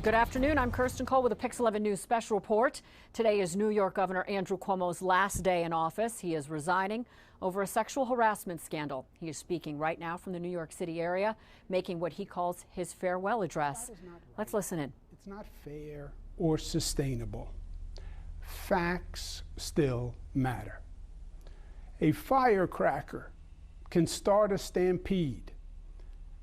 Good afternoon. I'm Kirsten Cole with a Pix 11 News special report. Today is New York Governor Andrew Cuomo's last day in office. He is resigning over a sexual harassment scandal. He is speaking right now from the New York City area, making what he calls his farewell address. Let's listen in. It's not fair or sustainable. Facts still matter. A firecracker can start a stampede,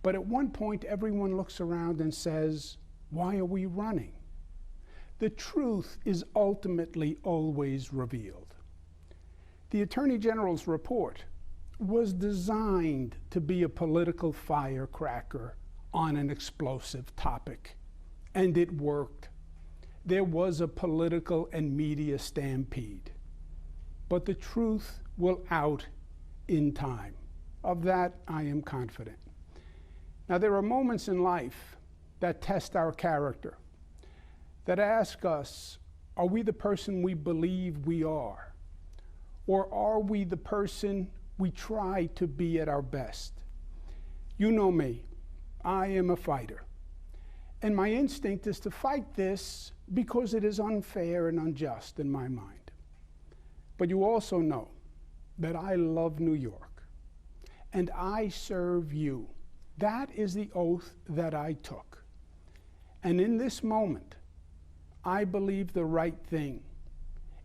but at one point everyone looks around and says, why are we running? The truth is ultimately always revealed. The Attorney General's report was designed to be a political firecracker on an explosive topic, and it worked. There was a political and media stampede. But the truth will out in time. Of that, I am confident. Now, there are moments in life that test our character, that ask us, are we the person we believe we are? Or are we the person we try to be at our best? You know me, I am a fighter. And my instinct is to fight this because it is unfair and unjust in my mind. But you also know that I love New York, and I serve you. That is the oath that I took. And in this moment, I believe the right thing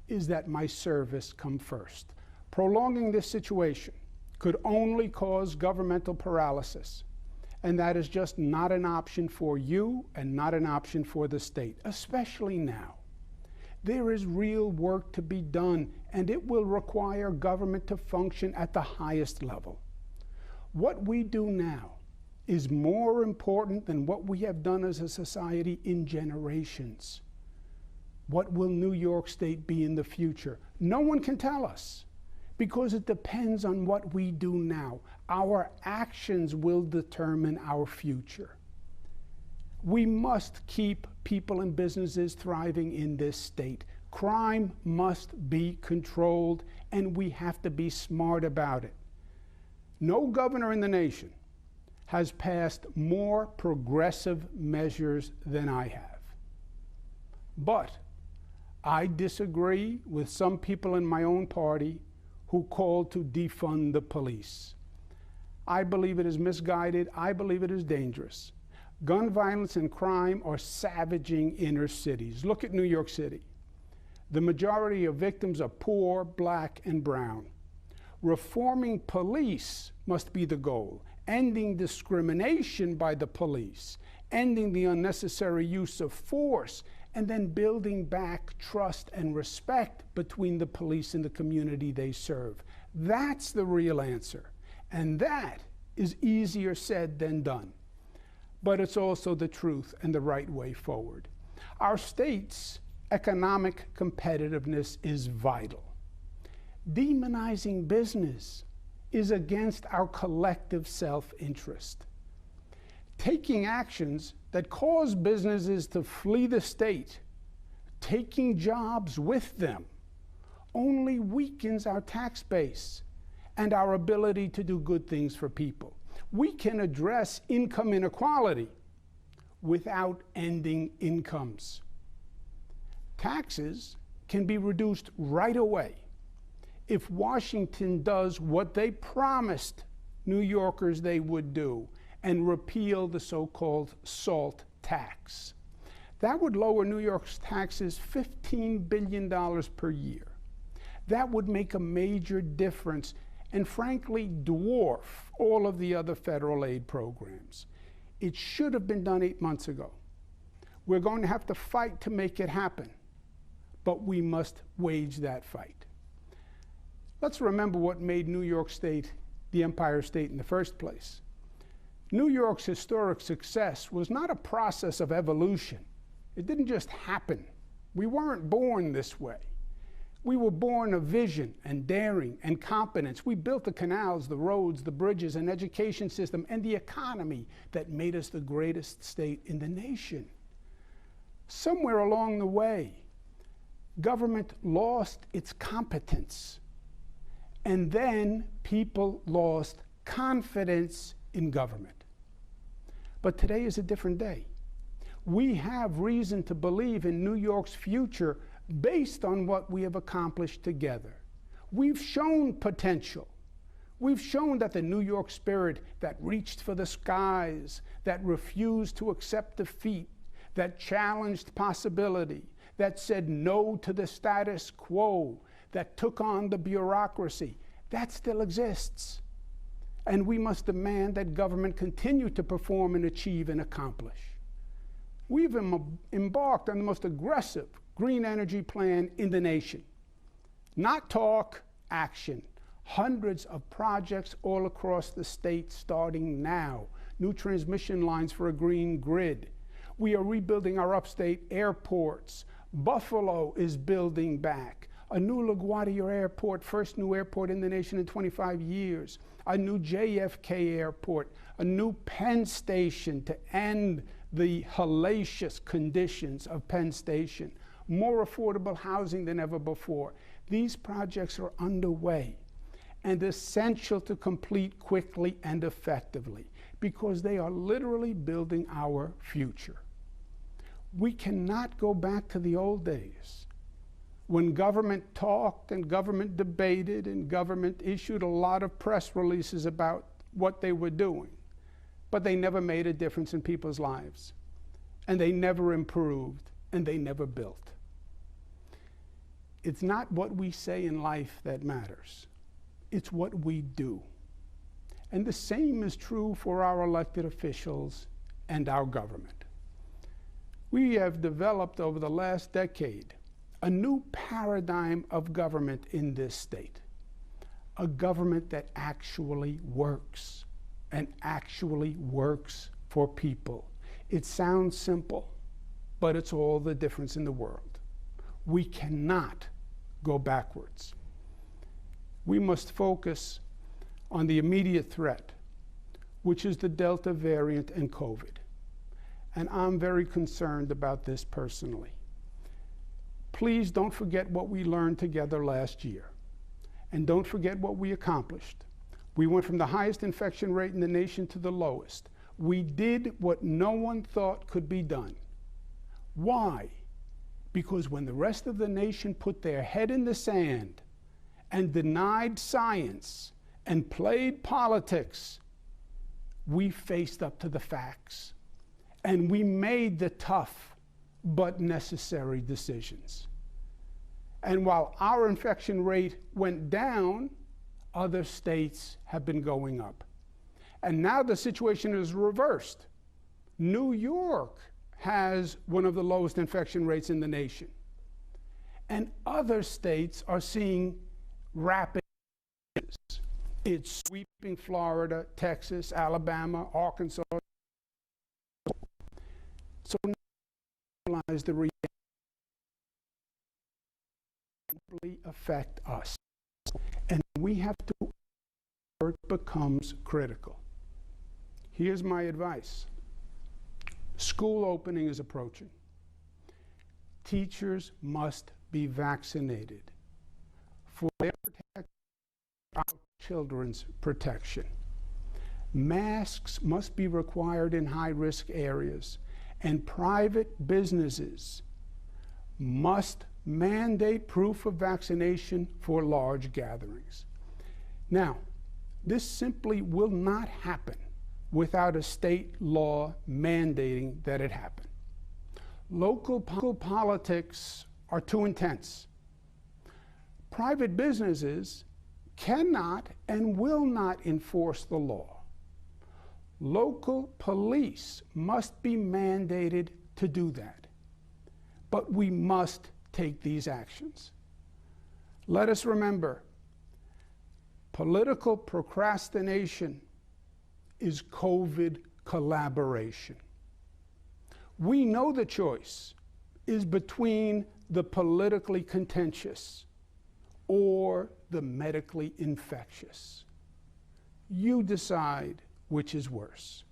is that my service come first. Prolonging this situation could only cause governmental paralysis, and that is just not an option for you and not an option for the state, especially now. There is real work to be done, and it will require government to function at the highest level. What we do now is more important than what we have done as a society in generations. What will New York State be in the future? No one can tell us, because it depends on what we do now. Our actions will determine our future. We must keep people and businesses thriving in this state. Crime must be controlled, and we have to be smart about it. No governor in the nation has passed more progressive measures than I have. But I disagree with some people in my own party who called to defund the police. I believe it is misguided. I believe it is dangerous. Gun violence and crime are savaging inner cities. Look at New York City. The majority of victims are poor, black, and brown. Reforming police must be the goal. Ending discrimination by the police, ending the unnecessary use of force, and then building back trust and respect between the police and the community they serve. That's the real answer. And that is easier said than done. But it's also the truth and the right way forward. Our state's economic competitiveness is vital. Demonizing business is against our collective self-interest. Taking actions that cause businesses to flee the state, taking jobs with them, only weakens our tax base and our ability to do good things for people. We can address income inequality without ending incomes. Taxes can be reduced right away if Washington does what they promised New Yorkers they would do and repeal the so-called SALT tax. That would lower New York's taxes $15 billion per year. That would make a major difference and frankly dwarf all of the other federal aid programs. It should have been done 8 months ago. We're going to have to fight to make it happen, but we must wage that fight. Let's remember what made New York State the Empire State in the first place. New York's historic success was not a process of evolution. It didn't just happen. We weren't born this way. We were born of vision and daring and competence. We built the canals, the roads, the bridges, an education system, and the economy that made us the greatest state in the nation. Somewhere along the way, government lost its competence. And then people lost confidence in government. But today is a different day. We have reason to believe in New York's future based on what we have accomplished together. We've shown potential. We've shown that the New York spirit that reached for the skies, that refused to accept defeat, that challenged possibility, that said no to the status quo, that took on the bureaucracy, that still exists. And we must demand that government continue to perform and achieve and accomplish. We've embarked on the most aggressive green energy plan in the nation. Not talk, action. Hundreds of projects all across the state starting now. New transmission lines for a green grid. We are rebuilding our upstate airports. Buffalo is building back. A new LaGuardia airport, first new airport in the nation in 25 years. A new JFK airport. A new Penn Station to end the hellacious conditions of Penn Station. More affordable housing than ever before. These projects are underway and essential to complete quickly and effectively because they are literally building our future. We cannot go back to the old days when government talked and government debated and government issued a lot of press releases about what they were doing, but they never made a difference in people's lives, and they never improved, and they never built. It's not what we say in life that matters. It's what we do. And the same is true for our elected officials and our government. We have developed over the last decade a new paradigm of government in this state. A government that actually works and actually works for people. It sounds simple, but it's all the difference in the world. We cannot go backwards. We must focus on the immediate threat, which is the Delta variant and COVID. And I'm very concerned about this personally. Please don't forget what we learned together last year. And don't forget what we accomplished. We went from the highest infection rate in the nation to the lowest. We did what no one thought could be done. Why? Because when the rest of the nation put their head in the sand and denied science and played politics, we faced up to the facts. And we made the tough but necessary decisions. And while our infection rate went down, other states have been going up. And now the situation is reversed. New York has one of the lowest infection rates in the nation. And other states are seeing rapid changes. It's sweeping Florida, Texas, Alabama, Arkansas. So now realize the reality affect us. And we have to, where it becomes critical. Here's my advice. School opening is approaching. Teachers must be vaccinated for their protection, our children's protection. Masks must be required in high-risk areas, and private businesses must mandate proof of vaccination for large gatherings. Now, this simply will not happen without a state law mandating that it happen. Local politics are too intense. Private businesses cannot and will not enforce the law. Local police must be mandated to do that. But we must take these actions. Let us remember, political procrastination is COVID collaboration. We know the choice is between the politically contentious or the medically infectious. You decide which is worse.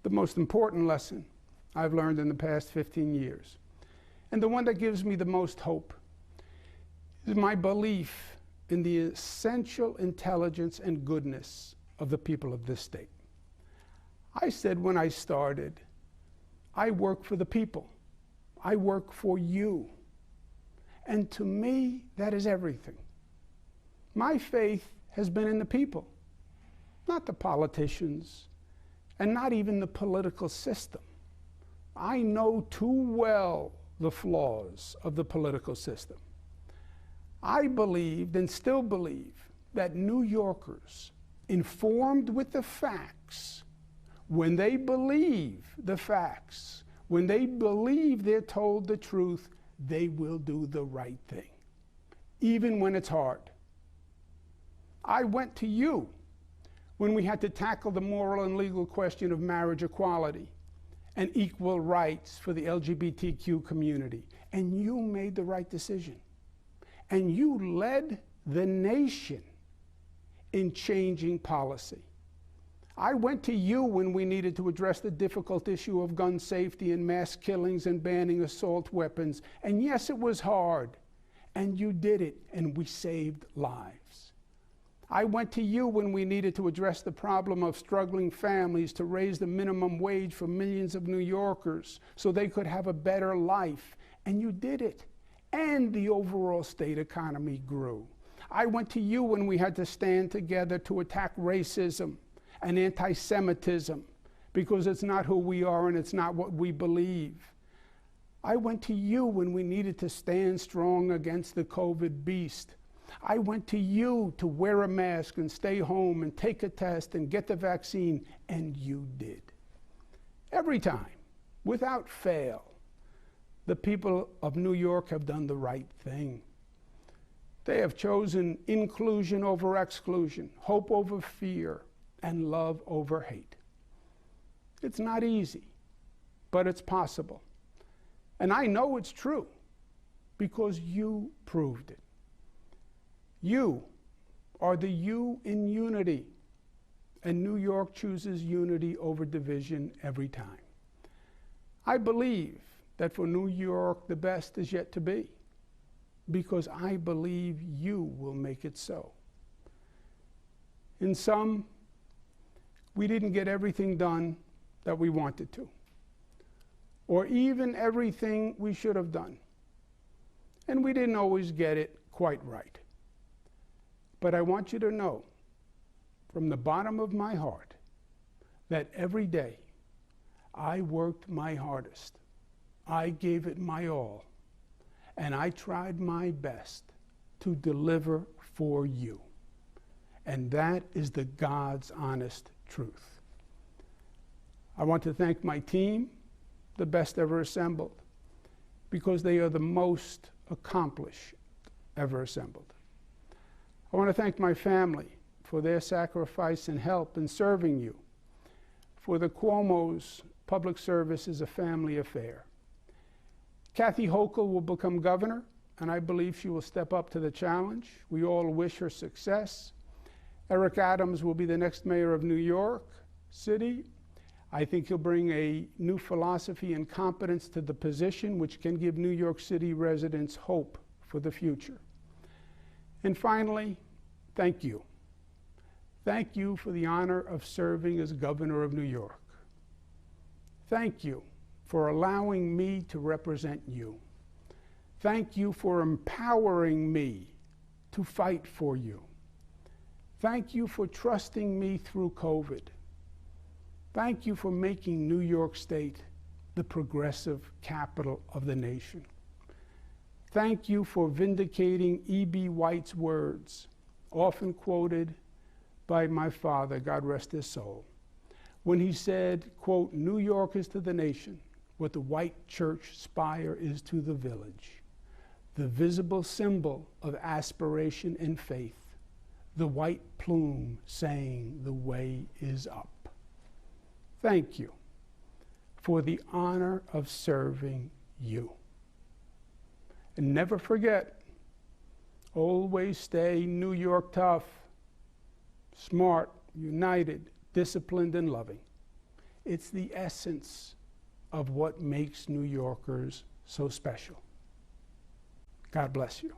The most important lesson I've learned in the past 15 years, and the one that gives me the most hope, is my belief in the essential intelligence and goodness of the people of this state. I said when I started, I work for the people. I work for you. And to me, that is everything. My faith has been in the people, not the politicians, and not even the political system. I know too well the flaws of the political system. I believed and still believe that New Yorkers, informed with the facts, when they believe the facts, when they believe they're told the truth, they will do the right thing, even when it's hard. I went to you when we had to tackle the moral and legal question of marriage equality and equal rights for the LGBTQ community, and you made the right decision. And you led the nation in changing policy. I went to you when we needed to address the difficult issue of gun safety and mass killings and banning assault weapons. And yes, it was hard. And you did it, and we saved lives. I went to you when we needed to address the problem of struggling families to raise the minimum wage for millions of New Yorkers so they could have a better life. And you did it. And the overall state economy grew. I went to you when we had to stand together to attack racism and anti-Semitism, because it's not who we are and it's not what we believe. I went to you when we needed to stand strong against the COVID beast. I went to you to wear a mask and stay home and take a test and get the vaccine, and you did. Every time, without fail, the people of New York have done the right thing. They have chosen inclusion over exclusion, hope over fear, and love over hate. It's not easy, but it's possible. And I know it's true because you proved it. You are the you in unity, and New York chooses unity over division every time. I believe that for New York, the best is yet to be, because I believe you will make it so. In sum, we didn't get everything done that we wanted to, or even everything we should have done. And we didn't always get it quite right. But I want you to know, from the bottom of my heart, that every day I worked my hardest. I gave it my all. And I tried my best to deliver for you. And that is the God's honest truth. I want to thank my team, the best ever assembled, because they are the most accomplished ever assembled. I want to thank my family for their sacrifice and help in serving you. For the Cuomos, public service is a family affair. Kathy Hochul will become governor, and I believe she will step up to the challenge. We all wish her success. Eric Adams will be the next mayor of New York City. I think he'll bring a new philosophy and competence to the position, which can give New York City residents hope for the future. And finally, thank you. Thank you for the honor of serving as governor of New York. Thank you for allowing me to represent you. Thank you for empowering me to fight for you. Thank you for trusting me through COVID. Thank you for making New York State the progressive capital of the nation. Thank you for vindicating E.B. White's words, often quoted by my father, God rest his soul, when he said, quote, "New York is to the nation what the white church spire is to the village, the visible symbol of aspiration and faith, the white plume saying the way is up." Thank you for the honor of serving you. And never forget, always stay New York tough, smart, united, disciplined, and loving. It's the essence of what makes New Yorkers so special. God bless you.